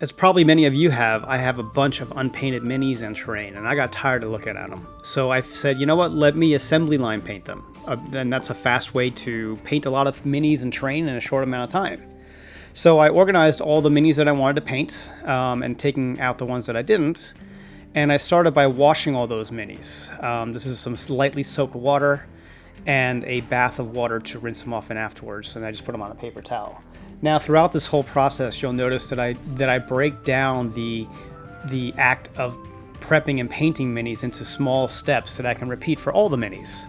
As probably many of you have, I have a bunch of unpainted minis and terrain, and I got tired of looking at them. So I said, you know what, let me assembly line paint them. And that's a fast way to paint a lot of minis and terrain in a short amount of time. So I organized all the minis that I wanted to paint, and taking out the ones that I didn't. And I started by washing all those minis. This is some lightly soaked water and a bath of water to rinse them off in afterwards, and I just put them on a paper towel. Now, throughout this whole process, you'll notice that I break down the act of prepping and painting minis into small steps that I can repeat for all the minis.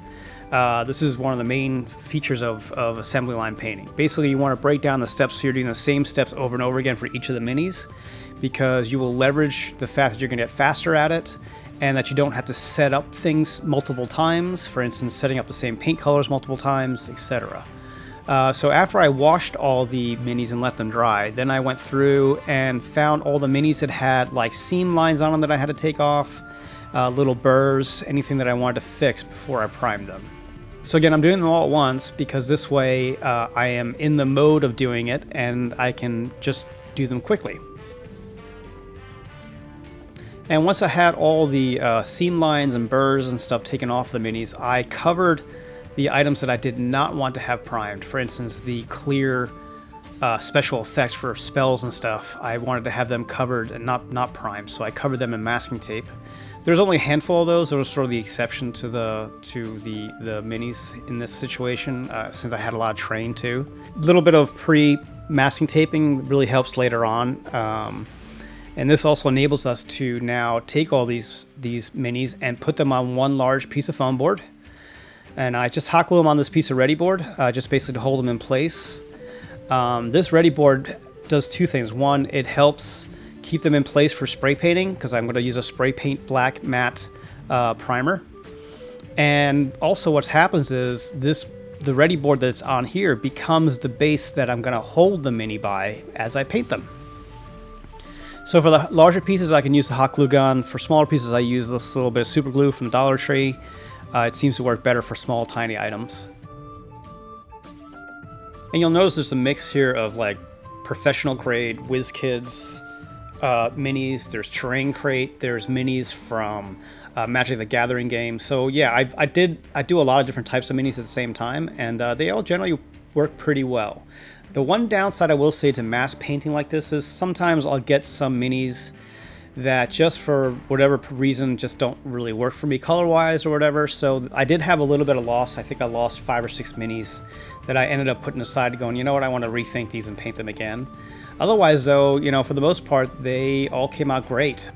This is one of the main features of assembly line painting. Basically, you want to break down the steps so you're doing the same steps over and over again for each of the minis, because you will leverage the fact that you're going to get faster at it and that you don't have to set up things multiple times. For instance, setting up the same paint colors multiple times, etc. So after I washed all the minis and let them dry, then I went through and found all the minis that had like seam lines on them that I had to take off, little burrs, anything that I wanted to fix before I primed them. So again, I'm doing them all at once because this way I am in the mode of doing it and I can just do them quickly. And once I had all the seam lines and burrs and stuff taken off the minis, I covered the items that I did not want to have primed. For instance, the clear special effects for spells and stuff, I wanted to have them covered and not primed, so I covered them in masking tape. There's only a handful of those. There was sort of the exception to the minis in this situation, since I had a lot of terrain too. A little bit of pre-masking taping really helps later on. And this also enables us to now take all these minis and put them on one large piece of foam board. And I just hot glue them on this piece of ready board, just basically to hold them in place. This ready board does two things. One, it helps keep them in place for spray painting, because I'm going to use a spray paint black matte primer. And also what happens is the ready board that's on here becomes the base that I'm going to hold the mini by as I paint them. So for the larger pieces, I can use the hot glue gun. For smaller pieces, I use this little bit of super glue from Dollar Tree. It seems to work better for small, tiny items. And you'll notice there's a mix here of like professional grade WizKids minis. There's Terrain Crate. There's minis from Magic the Gathering game. So yeah, I do a lot of different types of minis at the same time, and they all generally work pretty well. The one downside I will say to mass painting like this is sometimes I'll get some minis that just for whatever reason just don't really work for me color-wise or whatever. So I did have a little bit of loss. I think I lost 5 or 6 minis that I ended up putting aside going, you know what, I want to rethink these and paint them again. Otherwise though, you know, for the most part, they all came out great.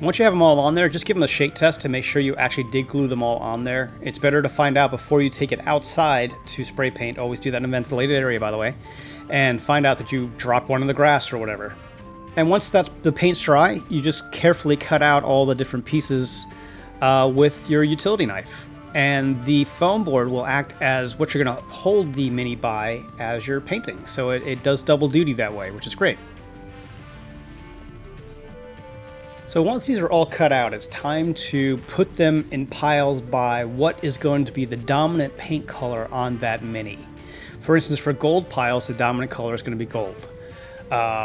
Once you have them all on there, just give them a shake test to make sure you actually did glue them all on there. It's better to find out before you take it outside to spray paint. Always do that in a ventilated area, by the way. And find out that you dropped one in the grass or whatever. And once the paint's dry, you just carefully cut out all the different pieces with your utility knife. And the foam board will act as what you're going to hold the mini by as you're painting. So it does double duty that way, which is great. So once these are all cut out, it's time to put them in piles by what is going to be the dominant paint color on that mini. For instance, for gold piles, the dominant color is going to be gold.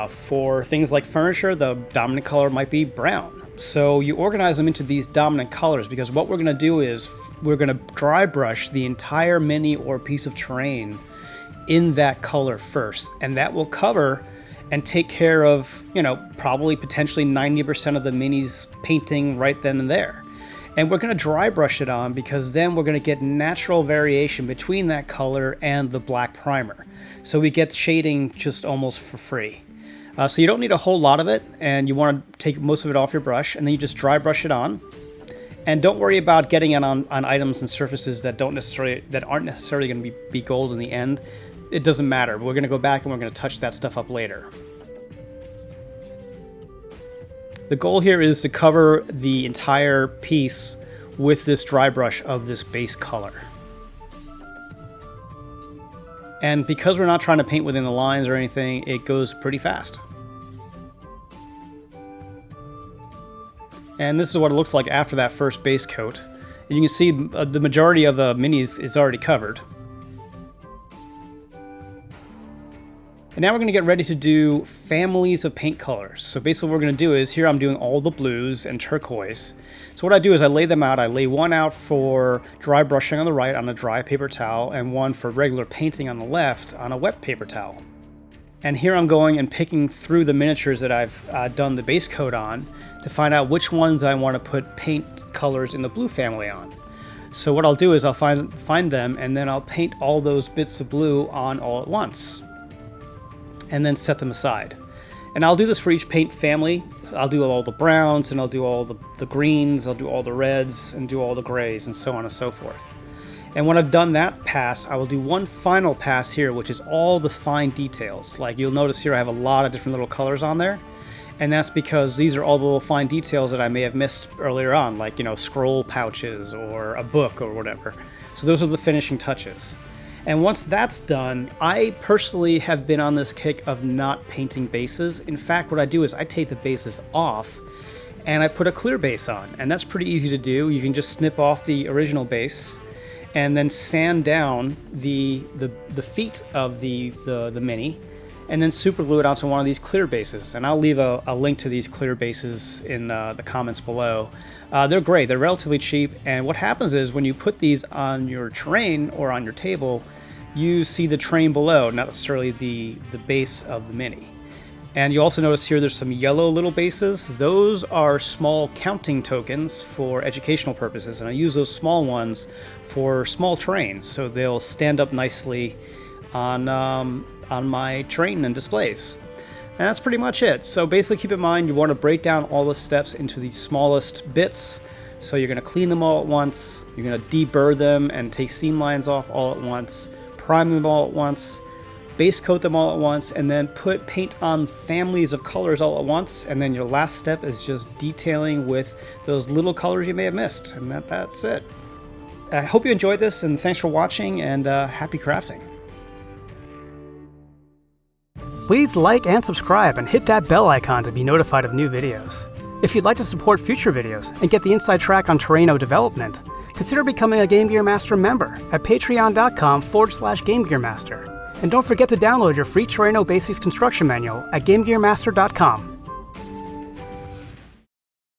For things like furniture, the dominant color might be brown. So you organize them into these dominant colors, because what we're going to do is we're going to dry brush the entire mini or piece of terrain in that color first, and that will cover and take care of, you know, probably potentially 90% of the mini's painting right then and there. And we're going to dry brush it on, because then we're going to get natural variation between that color and the black primer. So we get shading just almost for free. So you don't need a whole lot of it, and you want to take most of it off your brush, and then you just dry brush it on. And don't worry about getting it on items and surfaces that aren't necessarily going to be gold in the end. It doesn't matter. We're going to go back and we're going to touch that stuff up later. The goal here is to cover the entire piece with this dry brush of this base color. And because we're not trying to paint within the lines or anything, it goes pretty fast. And this is what it looks like after that first base coat. And you can see the majority of the minis is already covered. And now we're going to get ready to do families of paint colors. So basically what we're going to do is, here I'm doing all the blues and turquoise. So what I do is I lay them out. I lay one out for dry brushing on the right on a dry paper towel, and one for regular painting on the left on a wet paper towel. And here I'm going and picking through the miniatures that I've done the base coat on to find out which ones I want to put paint colors in the blue family on. So what I'll do is I'll find them, and then I'll paint all those bits of blue on all at once, and then set them aside. And I'll do this for each paint family. I'll do all the browns, and I'll do all the greens, I'll do all the reds, and do all the grays, and so on and so forth. And when I've done that pass, I will do one final pass here, which is all the fine details. Like you'll notice here I have a lot of different little colors on there. And that's because these are all the little fine details that I may have missed earlier on, like, you know, scroll pouches or a book or whatever. So those are the finishing touches. And once that's done, I personally have been on this kick of not painting bases. In fact, what I do is I take the bases off and I put a clear base on. And that's pretty easy to do. You can just snip off the original base and then sand down the feet of the mini, and then super glue it onto one of these clear bases. And I'll leave a link to these clear bases in the comments below. They're great, they're relatively cheap, and what happens is when you put these on your terrain or on your table, you see the terrain below, not necessarily the base of the mini. And you also notice here there's some yellow little bases. Those are small counting tokens for educational purposes, and I use those small ones for small terrains, so they'll stand up nicely on my terrain and displays. And that's pretty much it. So basically keep in mind you want to break down all the steps into the smallest bits. So you're going to clean them all at once, you're going to deburr them and take seam lines off all at once, prime them all at once, base coat them all at once, and then put paint on families of colors all at once. And then your last step is just detailing with those little colors you may have missed. And that's it. I hope you enjoyed this, and thanks for watching, and happy crafting. Please like and subscribe and hit that bell icon to be notified of new videos. If you'd like to support future videos and get the inside track on Terraino development, consider becoming a GameGearMaster member at patreon.com/GameGearMaster. And don't forget to download your free Terraino Basics construction manual at GameGearMaster.com.